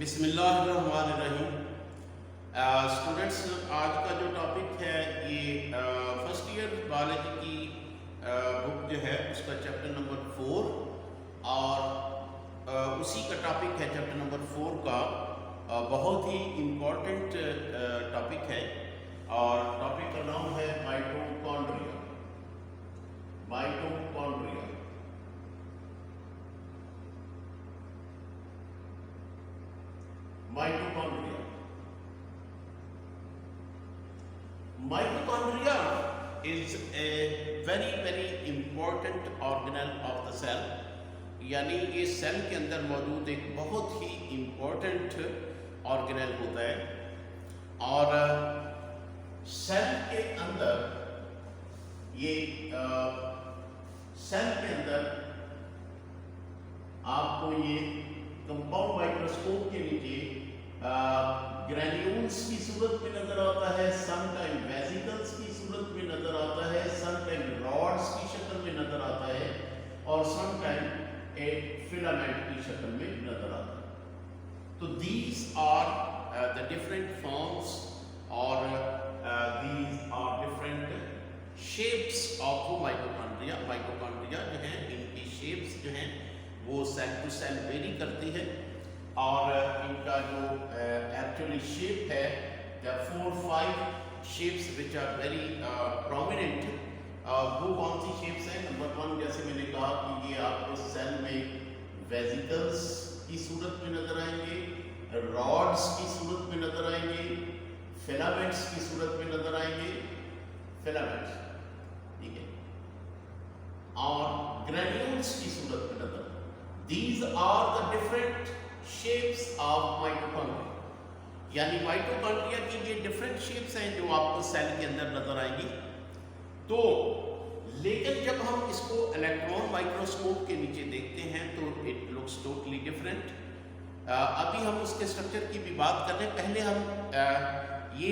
बिस्मिल्लाहिर्रहमानिर्रहीम। स्टूडेंट्स, आज का जो टॉपिक है ये फर्स्ट ईयर बायोलॉजी की बुक जो है उसका चैप्टर नंबर 4 और उसी का टॉपिक है चैप्टर नंबर 4 का बहुत ही इम्पोर्टेंट टॉपिक है और टॉपिक का नाम है mitochondria. Mitochondria mitochondria mitochondria is a very important organelle of the cell. यानी ये सेल के अंदर मौजूद एक बहुत ही इंपॉर्टेंट ऑर्गेनल होता है और सेल के अंदर ये सेल के अंदर आपको ये कंपाउंड माइक्रोस्कोप के नीचे ग्रैन्यूल्स की सूरत में नजर आता है, समटाइम वेसिकल्स की सूरत में नजर आता है, समटाइम रॉड्स की शक्ल में नजर आता है और समटाइम एक फिलामेंट की शक्ल में नजर आता है। तो these are the different forms और these are different shapes of mitochondria. Mitochondria जो है इनकी शेप्स जो हैं वो सेल टू सेल वेरी करती है और इनका जो एक्चुअली शेप है the 4-5 shapes which are very prominent. वो कौन सी शेप्स हैं? नंबर 1, जैसे मैंने कहा कि ये आपको सेल में वेसिकल्स की सूरत में नजर आएंगे, रॉड्स की सूरत में नजर आएंगे, फिलामेंट्स की सूरत में नजर आएंगे, फिलामेंट्स, ठीक है, और ग्रैन्यूल्स की सूरत में नजर। These are the different shapes of mitochondria। यानी माइटोकॉन्ड्रिया की ये डिफरेंट शेप्स हैं जो आपको सेल के अंदर नजर आएंगी। तो लेकिन जब हम इसको इलेक्ट्रॉन माइक्रोस्कोप के नीचे देखते हैं तो इट लुक्स टोटली डिफरेंट। अभी हम उसके स्ट्रक्चर की भी बात कर रहे हैं। पहले हम ये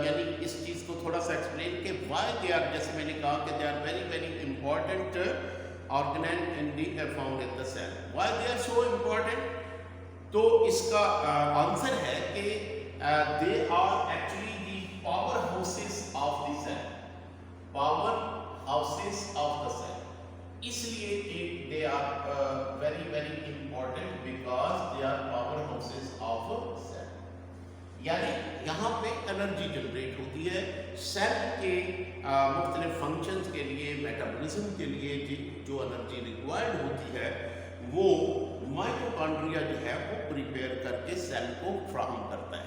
यानी इस चीज़ को थोड़ा सा एक्सप्लेन कि वाई दे आर, जैसे मैंने कहा कि they are very important organelle in the found in the cell. Why they are so important? तो इसका आंसर है कि they are actually the powerhouses of the cell. Powerhouses of the cell. इसलिए they are very important because they are powerhouses of cell. यानी यहाँ पे energy generate होती है सेल के मुख्तलिफ फंक्शंस के लिए, मेटाबॉलिज्म के लिए जो एनर्जी रिक्वायर्ड होती है वो माइटोकॉन्ड्रिया जो है वो प्रिपेयर करके सेल को फ्राहम करता है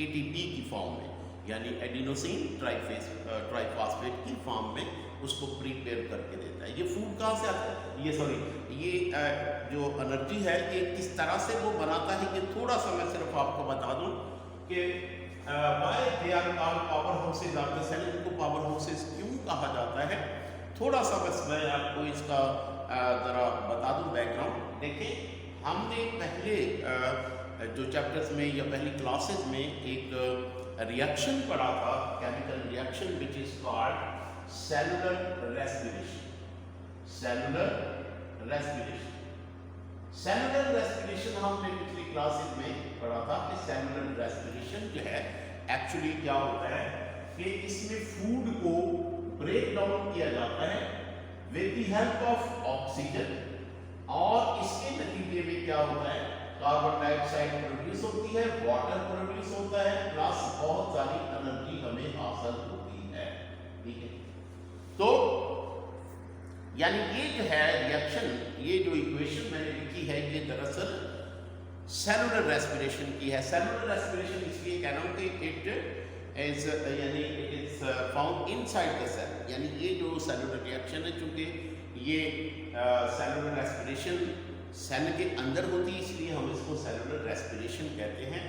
एटीपी की फॉर्म में, यानी एडिनोसिन ट्राइफॉस्फेट की फॉर्म में उसको प्रिपेयर करके देता है। ये फूड कहाँ से आता है, ये जो एनर्जी है ये किस तरह से वो बनाता है, ये थोड़ा सा मैं सिर्फ आपको बता दूँ कि why they are called powerhouses of the cell। इनको पावर हाउसेस क्यों कहा जाता है, थोड़ा सा बस मैं आपको इसका ज़रा बता दूं बैकग्राउंड। देखें, हमने पहले जो चैप्टर्स में या पहली क्लासेस में एक रिएक्शन पढ़ा था, chemical reaction which is called cellular respiration. Cellular respiration हमने पिछली क्लासेस में पढ़ा था कि सेलुलर रेस्पिरेशन जो है एक्चुअली क्या होता है कि इसमें फूड को ब्रेक डाउन किया जाता है with the help of oxygen और इसके नतीजे में क्या होता है, कार्बन डाइऑक्साइड प्रोड्यूस होती है, वाटर प्रोड्यूस होता है, प्लस बहुत सारी एनर्जी हमें हासिल होती है। ठीक है, तो यानी ये जो है रिएक्शन, ये जो इक्वेशन मैंने लिखी है ये दरअसल सेलुलर रेस्पिरेशन की है। सेलुलर रेस्पिरेशन इसलिए कह रहा हूँ कि it is found inside the cell. यानी ये जो सेलुलर रिएक्शन है, चूँकि ये सेलुलर रेस्पिरेशन सेल के अंदर होती है इसलिए हम इसको सेलुलर रेस्पिरेशन कहते हैं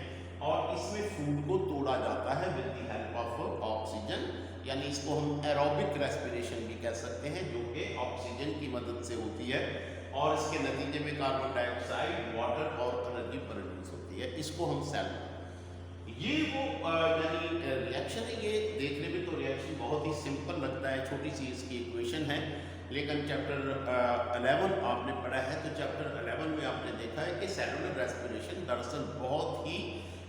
और इसमें फूड को तोड़ा जाता है with the help of oxygen. यानी इसको हम एरोबिक रेस्पिरेशन भी कह सकते हैं जो कि ऑक्सीजन की मदद से होती है और इसके नतीजे में कार्बन डाइऑक्साइड, वाटर और एनर्जी प्रोड्यूस होती है। इसको हम सेल, ये वो यानी रिएक्शन है। ये देखने में तो रिएक्शन बहुत ही सिंपल लगता है, छोटी सी इसकी इक्वेशन है, लेकिन चैप्टर 11 आपने पढ़ा है तो चैप्टर 11 में आपने देखा है कि सेलुलर रेस्पिरेशन दरअसल बहुत ही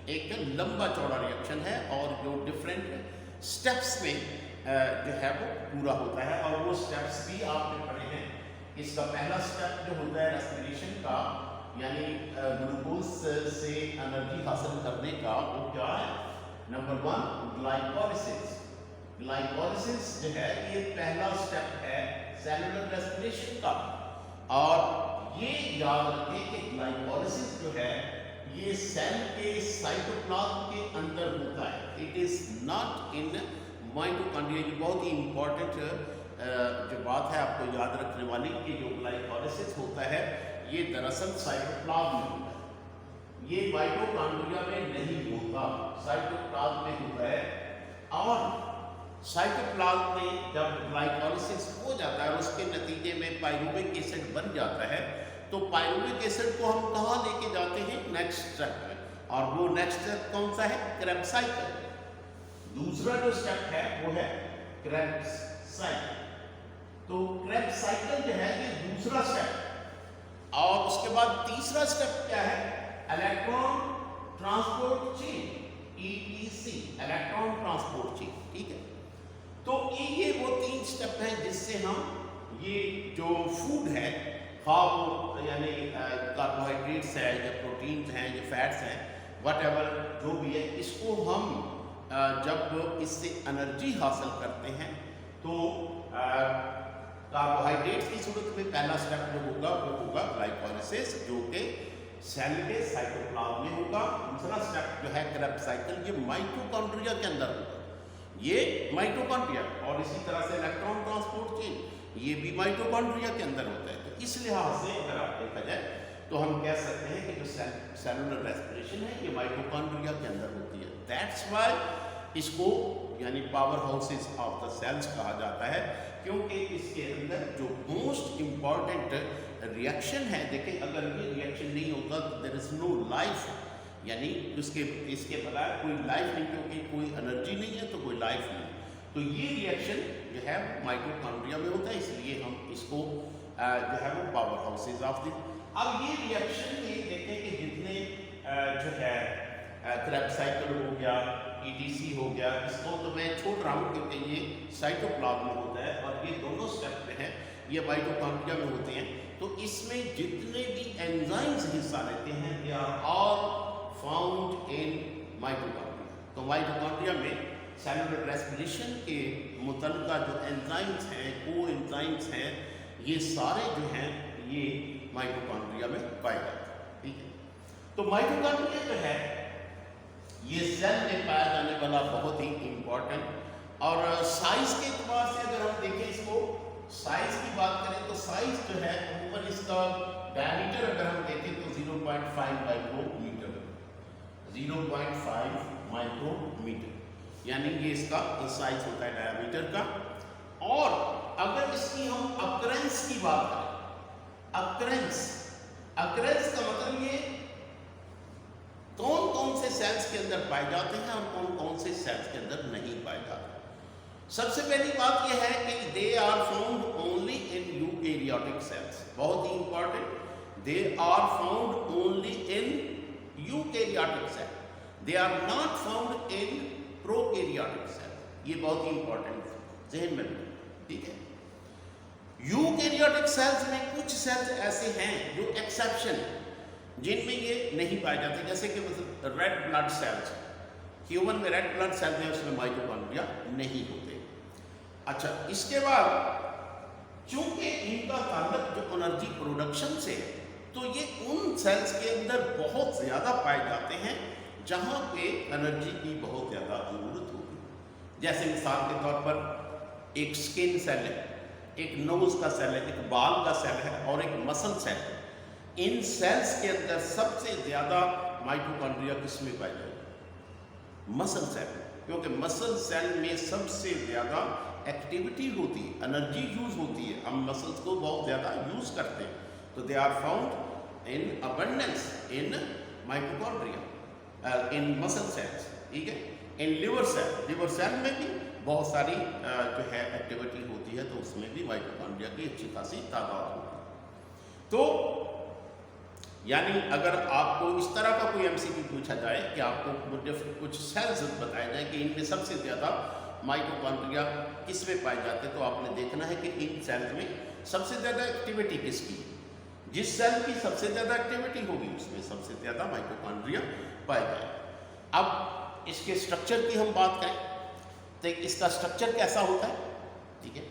एक लंबा चौड़ा रिएक्शन है और जो डिफरेंट स्टेप्स में जो है वो पूरा होता है। और वो स्टेप्स भी आपने पढ़े हैं। इसका पहला स्टेप जो होता है रेस्पिरेशन का, यानी ग्लूकोज से एनर्जी हासिल करने का, वो क्या है? Number 1 glycolysis. ग्लाइकोलिसिस जो है ये पहला स्टेप है सेलुलर रेस्पिरेशन का। और ये याद रखें कि ग्लाइकोलिसिस जो है ये सेल के साइटोप्लाज्म के अंदर होता है। It is not in mitochondria. ये बहुत ही इंपॉर्टेंट जो बात है आपको याद रखने वाली कि जो ग्लाइकोलिसिस होता है ये दरअसल साइटोप्लाज्म में होता है। ये माइटोकॉन्ड्रिया में नहीं होता, साइटोप्लाज्म में होता है। और साइटोप्लाज्म में जब ग्लाइकोलिसिस हो जाता है और उसके नतीजे में पायरुविक एसिड बन जाता है, तो पायरुविक एसिड को हम कहाँ लेके जाते हैं? नेक्स्ट स्टेप में। और वो नेक्स्ट स्टेप कौन सा है? Krebs cycle. दूसरा जो स्टेप है वो है क्रेब्स साइकिल। तो क्रेब्स साइकिल जो है ये दूसरा स्टेप। और उसके बाद तीसरा स्टेप क्या है? Electron transport chain, ETC, electron transport chain. ठीक है, तो ये वो 3 स्टेप हैं जिससे हम ये जो फूड है, हाँ वो यानी कार्बोहाइड्रेट्स है या प्रोटीन्स हैं या फैट्स हैं, वट जो भी है, इसको हम जब इससे एनर्जी हासिल करते हैं तो कार्बोहाइड्रेट्स की सूरत में पहला स्टेप जो होगा वो होगा ग्लाइकोलिसिस, जो कि सेल के साइटोप्लाज्म में होगा। दूसरा स्टेप जो है क्रेब्स साइकिल, ये माइटोकॉन्ड्रिया के अंदर होगा, ये माइटोकॉन्ड्रिया। और इसी तरह से इलेक्ट्रॉन ट्रांसपोर्ट चेन, ये भी माइटोकॉन्ड्रिया के अंदर होता है। तो इस लिहाज से अगर आप देखा जाए तो हम कह सकते हैं कि जो सेलुलर रेस्पिरेशन है ये माइटोकॉन्ड्रिया के अंदर होती है। दैट्स व्हाई इसको यानी power houses of the cells कहा जाता है, क्योंकि इसके अंदर जो मोस्ट इम्पॉर्टेंट रिएक्शन है, देखें अगर ये रिएक्शन नहीं होता तो देयर इज नो लाइफ, यानी इसके बगैर कोई लाइफ नहीं, क्योंकि कोई एनर्जी नहीं है तो कोई लाइफ नहीं। तो ये रिएक्शन जो है माइटोकॉन्ड्रिया में होता है, इसलिए हम इसको जो है वो पावर हाउसेज ऑफ द। अब ये रिएक्शन में देखें कि जितने जो है क्रेब्स साइकिल हो गया, ETC हो गया, इसको तो मैं छोड़ रहा हूँ क्योंकि ये साइटोप्लाज्म में होता है और ये दोनों स्टेप में है, ये माइटोकॉन्ड्रिया में होते हैं। तो इसमें जितने भी एंजाइम्स हिस्सा लेते हैं they are all found in mitochondria. तो माइटोकॉन्ड्रिया में सेलुलर रेस्पिरेशन के मुतल्लिका जो एंजाइम्स हैं, को एंजाइम्स हैं, ये सारे जो हैं ये माइटोकॉन्ड्रिया में पाए जाते हैं। ठीक है, तो माइटोकॉन्ड्रिया जो है ये सेल में पाया जाने वाला बहुत ही इंपॉर्टेंट। और साइज के एतबार से अगर हम देखें, इसको साइज की बात करें तो साइज जो है ऊपर इसका डायमीटर अगर हम देखें तो 0.5 माइक्रोमीटर, 0.5 माइक्रोमीटर, यानी ये इसका साइज होता है डायमीटर का। और अगर इसकी हम अकरेंस की बात करें, अकरेंस का मतलब ये कौन कौन से सेल्स के अंदर पाए जाते हैं और कौन कौन से सेल्स के अंदर नहीं पाए जाते। सबसे पहली बात यह है कि they are found only in eukaryotic cells, बहुत ही important, they are found only in eukaryotic cell, they are not found in prokaryotic cell. ये बहुत ही इंपॉर्टेंट ज़हन में रखें। ठीक है, यूकेरियोटिक सेल्स में कुछ सेल्स ऐसे हैं जो एक्सेप्शन है, जिनमें ये नहीं पाए जाते, जैसे कि मतलब रेड ब्लड सेल्स, ह्यूमन में रेड ब्लड सेल्स हैं, उसमें माइटोकॉन्ड्रिया नहीं होते। अच्छा, इसके बाद चूंकि इनका ताल्लुक जो एनर्जी प्रोडक्शन से है, तो ये उन सेल्स के अंदर बहुत ज़्यादा पाए जाते हैं जहाँ पे एनर्जी की बहुत ज़्यादा ज़रूरत होती है। जैसे मिसाल के तौर पर एक स्किन सेल है, एक नोज का सेल है, एक बाल का सेल है और एक मसल सेल है। इन सेल्स के अंदर सबसे ज़्यादा माइटोकॉन्ड्रिया किसमें पाई जाएगी? मसल सेल, क्योंकि मसल सेल में सबसे ज़्यादा एक्टिविटी होती है, एनर्जी यूज़ होती है, हम मसल्स को बहुत ज़्यादा यूज़ करते हैं। तो they are found in abundance in mitochondria, in muscle cells. ठीक है, इन लिवर सेल में भी बहुत सारी जो है एक्टिविटी होती है, तो उसमें भी माइटोकॉन्ड्रिया की अच्छी खासी तादाद होती है। तो यानी अगर आपको इस तरह का कोई कोई एमसीक्यू पूछा जाए कि आपको कुछ सेल्स बताए जाए कि इनमें सबसे ज़्यादा माइटोकॉन्ड्रिया किस में पाए जाते हैं, तो आपने देखना है कि इन सेल्स में सबसे ज़्यादा एक्टिविटी किसकी, जिस सेल की सबसे ज़्यादा एक्टिविटी होगी उसमें सबसे ज़्यादा माइटोकॉन्ड्रिया पाए जाए। अब इसके स्ट्रक्चर की हम बात करें तो इसका स्ट्रक्चर कैसा होता है, ठीक है।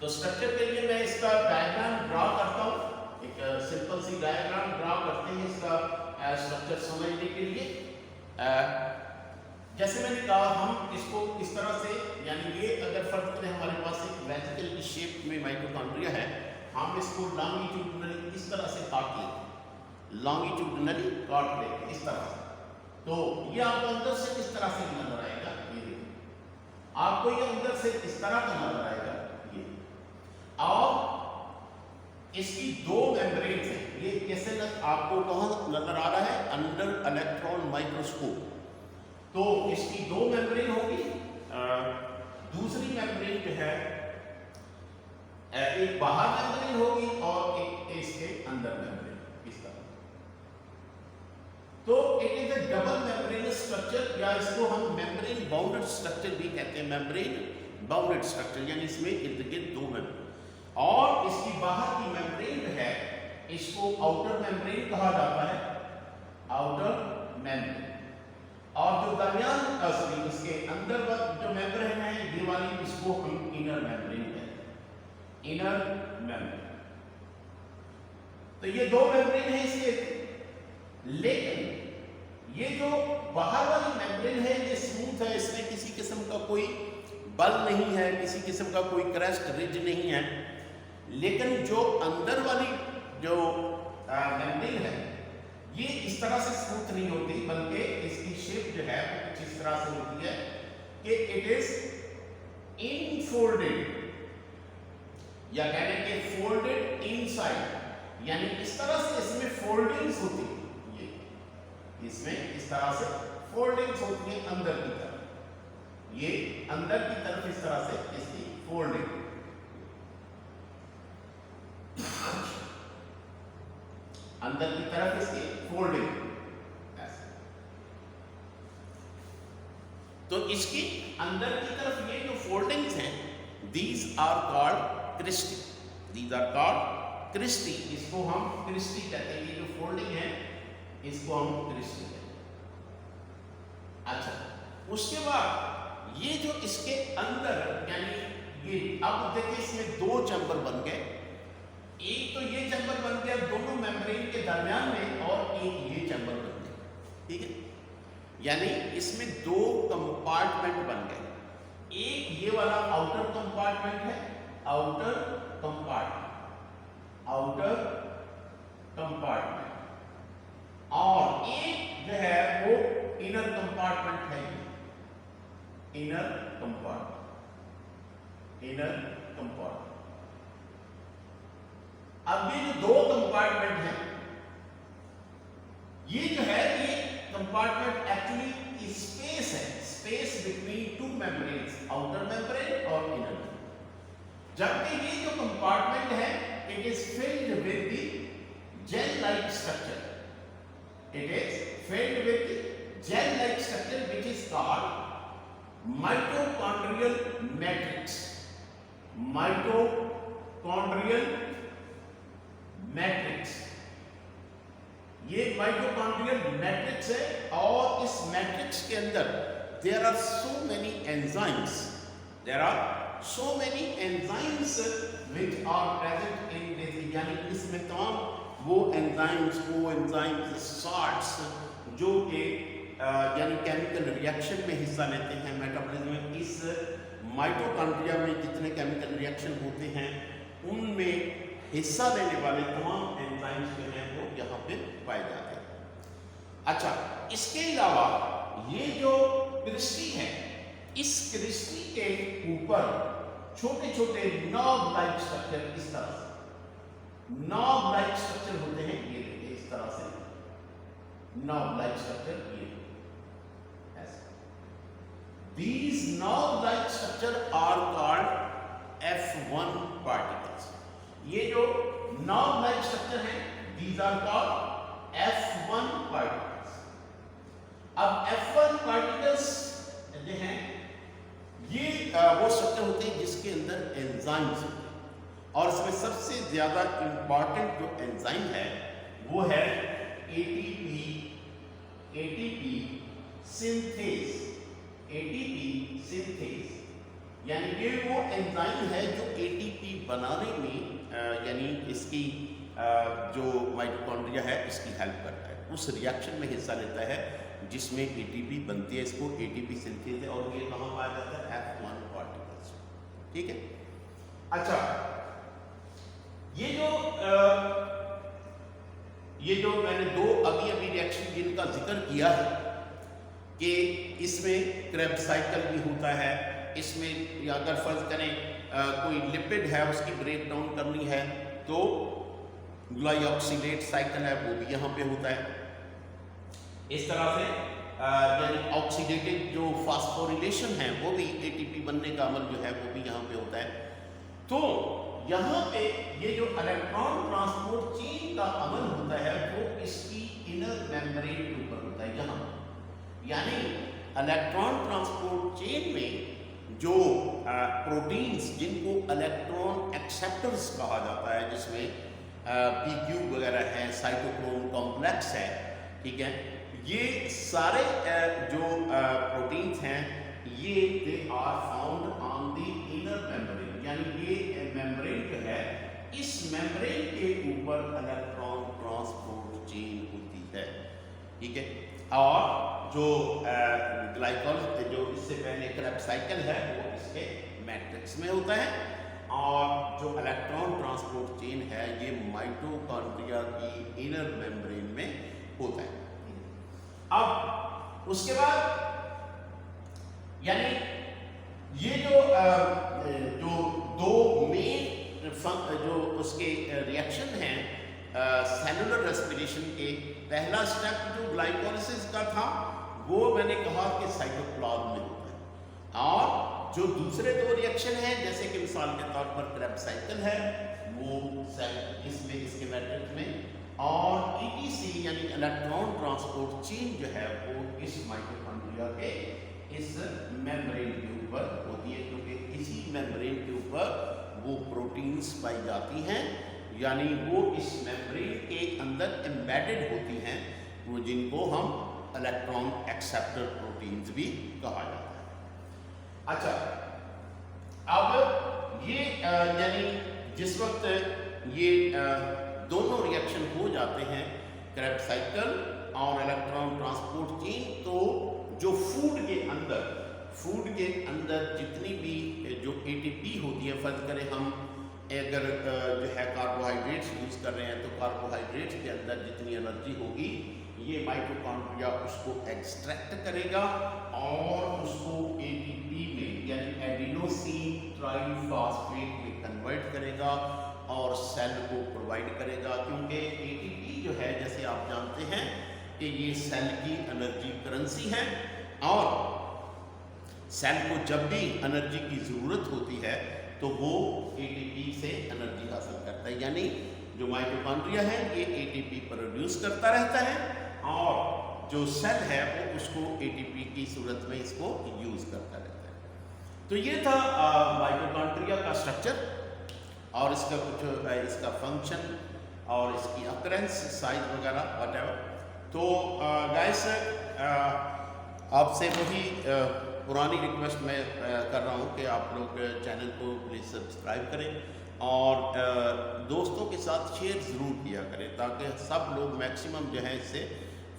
तो स्ट्रक्चर के लिए मैं इसका डायग्राम ड्रा करता हूँ, एक सिंपल सी डायग्राम ड्रा करते हैं इसका स्ट्रक्चर समझने के लिए। जैसे मैंने कहा हम इसको इस तरह से, यानी ये अगर फर्ज करें हमारे पास एक वेसिकल की शेप में माइटोकॉन्ड्रिया है, हम इसको लॉन्गिट्यूडनली इस तरह से काट लेते, लॉन्गिट्यूडनली काट लेते इस तरह से। तो ये आपको अंदर से किस तरह से नजर आएगा, ये देखिए आपको ये अंदर से इस तरह का नजर आएगा ये, और इसकी दो मेम्ब्रेन है। ये कैसे आपको कहाँ नजर आ रहा है, अंडर इलेक्ट्रॉन माइक्रोस्कोप। तो इसकी दो मेम्ब्रेन होगी, दूसरी मेम्ब्रेन जो है एक बाहर मेम्ब्रेन होगी और एक इसके अंदर मेम्ब्रेन इस तरह। तो it is A double membrane structure, या इसको हम मेम्ब्रेन बाउंडेड स्ट्रक्चर भी कहते हैं। मेम्ब्रेन बाउंडेड स्ट्रक्चर यानी इसमें इर्द गिर्द दो मेम्ब्रेन, और इसकी बाहर की मेम्ब्रेन जो है इसको आउटर मेम्ब्रेन कहा जाता है, आउटर मेम्ब्रेन। और जो दरमियान इसके अंदर जो मेम्ब्रेन है ये वाली, इसको हम इनर मेम्ब्रेन कहते हैं, इनर मेम्ब्रेन। तो ये दो मेम्ब्रेन है इसके, लेकिन ये जो बाहर वाली मेम्ब्रेन है ये स्मूथ है, इसमें किसी किस्म का कोई बल नहीं है, किसी किस्म का कोई क्रस्ट रिज नहीं है। लेकिन जो अंदर वाली जो मेम्ब्रेन है ये इस तरह से स्मूथ नहीं होती, बल्कि इसकी शेप जो है वो कुछ इस तरह से होती है कि इट इज इनफोल्डेड, या कहने के फोल्डेड इनसाइड, यानी इस तरह से इसमें फोल्डिंग्स होती है, ये इसमें इस तरह से फोल्डिंग्स होती है अंदर की तरफ, ये अंदर की तरफ इस तरह से इसकी फोल्डिंग, अंदर की तरफ इसकी फोल्डिंग ऐसे। तो इसकी अंदर की तरफ ये जो फोल्डिंग्स हैं, these are called cristae, these are called cristae, इसको हम क्रिस्टी कहते हैं। ये जो फोल्डिंग है इसको हम क्रिस्टी कहते हैं। अच्छा, उसके बाद ये जो इसके अंदर, यानी ये अब देखिए इसमें दो चैम्बर बन गए, एक तो ये चैम्बर बन गया दोनों मेम्ब्रेन के दरमियान में, और एक ये चैम्बर बन गया, ठीक है। यानी इसमें दो कंपार्टमेंट बन गए, एक ये वाला आउटर कंपार्टमेंट है, आउटर कंपार्टमेंट, आउटर कंपार्टमेंट, और एक जो है वो इनर कंपार्टमेंट है, इनर कंपार्टमेंट, इनर कंपार्टमेंट। अब ये जो दो कंपार्टमेंट हैं, ये जो है ये कंपार्टमेंट एक्चुअली स्पेस है, space between two membranes, outer membrane और इनर मेम्ब्रेन। जबकि ये जो कंपार्टमेंट है it is filled with the gel like structure, it is filled with gel like structure which is called mitochondrial matrix, mitochondrial matrix. ये mitochondrial matrix है, और इस matrix के अंदर there are so many enzymes, there are so many enzymes which are present in this, यानी इसमें तमाम वो एंजाइम्स, को एंजाइम्स सार्ट्स जो कि यानी केमिकल रिएक्शन में हिस्सा लेते हैं मेटाबॉलिज्म में। इस माइटोकॉन्ड्रिया में जितने केमिकल रिएक्शन होते हैं उनमें हिस्सा लेने वाले तमाम एंजाइम्स जो हैं वो यहाँ पे पाए जाते हैं। अच्छा, इसके अलावा ये जो क्रिस्टी है, इस क्रिस्टी के ऊपर छोटे छोटे नॉब लाइक स्ट्रक्चर, इस तरह से नॉब लाइक स्ट्रक्चर होते हैं, ये देखिए इस तरह से नॉब लाइक स्ट्रक्चर, ये ऐसे। These knob like structure are called F1 particles. ये जो knob like structure है, these are called F1 enzymes होते हैं, और इसमें सबसे ज़्यादा इम्पॉर्टेंट जो एंजाइम है वो है एटीपी सिंथेस। एटीपी सिंथेस यानी ये वो एंजाइम है जो एटीपी बनाने में यानी इसकी जो माइटोकॉन्ड्रिया है इसकी हेल्प करता है, उस रिएक्शन में हिस्सा लेता है जिसमें एटीपी बनती है। इसको एटीपी सिंथेस है, और ये कहाँ पाया जाता है? F1 particles. ठीक है। अच्छा, ये जो मैंने दो अभी रिएक्शन जिनका जिक्र किया है कि इसमें क्रेब्स साइकिल भी होता है, इसमें या अगर फर्ज करें कोई लिपिड है उसकी ब्रेक डाउन करनी है तो ग्लाइऑक्सिलेट साइकिल है वो भी यहाँ पे होता है। इस तरह से यानी ऑक्सीडेटेड जो फास्फोरिलेशन है वो भी एटीपी बनने का अमल जो है वो भी यहाँ पे होता है। तो यहाँ पे ये जो इलेक्ट्रॉन ट्रांसपोर्ट चेन का अमल होता है वो इसकी इनर मेम्ब्रेन के ऊपर होता है यहाँ, यानी इलेक्ट्रॉन ट्रांसपोर्ट चेन में जो प्रोटीन्स जिनको इलेक्ट्रॉन एक्सेप्टर्स कहा जाता है, जिसमें पीक्यू वगैरह है, साइटोक्रोम कॉम्प्लेक्स है, ठीक है, ये सारे जो प्रोटीन्स हैं ये they are found on the inner membrane, यानी ये मेम्ब्रेन जो है इस मेम्ब्रेन के ऊपर इलेक्ट्रॉन ट्रांसपोर्ट चेन होती है। ठीक है। और जो ग्लाइकॉल जो इससे पहले क्रेब्स साइकिल है वो इसके मैट्रिक्स में होता है, और जो इलेक्ट्रॉन ट्रांसपोर्ट चेन है ये माइटोकॉन्ड्रिया की इनर मेम्ब्रेन में होता है। अब उसके बाद यानी ये जो दो मेन जो उसके रिएक्शन हैं सेलुलर रेस्पिरेशन के, पहला स्टेप जो ग्लाइकोलिसिस का था वो मैंने कहा कि साइटोप्लाज्म में होता है, और जो दूसरे दो रिएक्शन हैं जैसे कि मिसाल के तौर पर क्रेब्स साइकिल है वो इसमें इसके मैट्रिक्स में, और ईटीसी यानी इलेक्ट्रॉन ट्रांसपोर्ट चेन जो है वो इस माइटोकॉन्ड्रिया के इस मेम्ब्रेन के ऊपर होती है, क्योंकि इसी मेम्ब्रेन के ऊपर वो प्रोटीन्स पाई जाती हैं, यानी वो इस मेम्ब्रेन के अंदर एम्बेडेड होती हैं, वो जिनको हम इलेक्ट्रॉन एक्सेप्टर प्रोटीन्स भी कहा जाता है। अच्छा, अब ये यानी जिस वक्त ये दोनों रिएक्शन हो जाते हैं क्रेब्स साइकिल और इलेक्ट्रॉन ट्रांसपोर्ट चेन, तो जो फूड के अंदर जितनी भी जो एटीपी होती है, फर्ज करें हम अगर जो है कार्बोहाइड्रेट्स यूज़ कर रहे हैं तो कार्बोहाइड्रेट्स के अंदर जितनी एनर्जी होगी ये माइटोकॉन्ड्रिया उसको एक्सट्रैक्ट करेगा और उसको एटीपी में यानी एडिनोसिन ट्राइफॉस्फेट में कन्वर्ट करेगा और सेल को प्रोवाइड करेगा, क्योंकि एटीपी जो है जैसे आप जानते हैं कि ये सेल की एनर्जी करेंसी है, और सेल को जब भी एनर्जी की ज़रूरत होती है तो वो एटीपी से एनर्जी हासिल करता है, यानी जो माइटोकॉन्ड्रिया है ये एटीपी प्रोड्यूस करता रहता है और जो सेल है वो उसको एटीपी की सूरत में इसको यूज़ करता रहता है। तो ये था माइटोकॉन्ड्रिया का स्ट्रक्चर और इसका कुछ इसका फंक्शन और इसकी अकरेंस, साइज वगैरह व्हाटएवर। तो गाइस आपसे वही पुरानी रिक्वेस्ट मैं कर रहा हूँ कि आप लोग चैनल को प्लीज़ सब्सक्राइब करें और दोस्तों के साथ शेयर ज़रूर किया करें ताकि सब लोग मैक्सिमम जो है इससे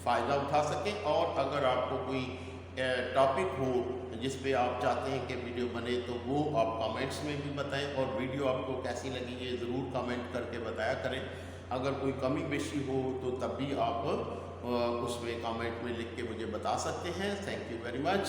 फ़ायदा उठा सकें। और अगर आपको कोई टॉपिक हो जिस पे आप चाहते हैं कि वीडियो बने तो वो आप कमेंट्स में भी बताएं, और वीडियो आपको कैसी लगी ये ज़रूर कमेंट करके बताया करें। अगर कोई कमी बेशी हो तो तब भी आप उसमें कमेंट में लिख के मुझे बता सकते हैं। Thank you very much.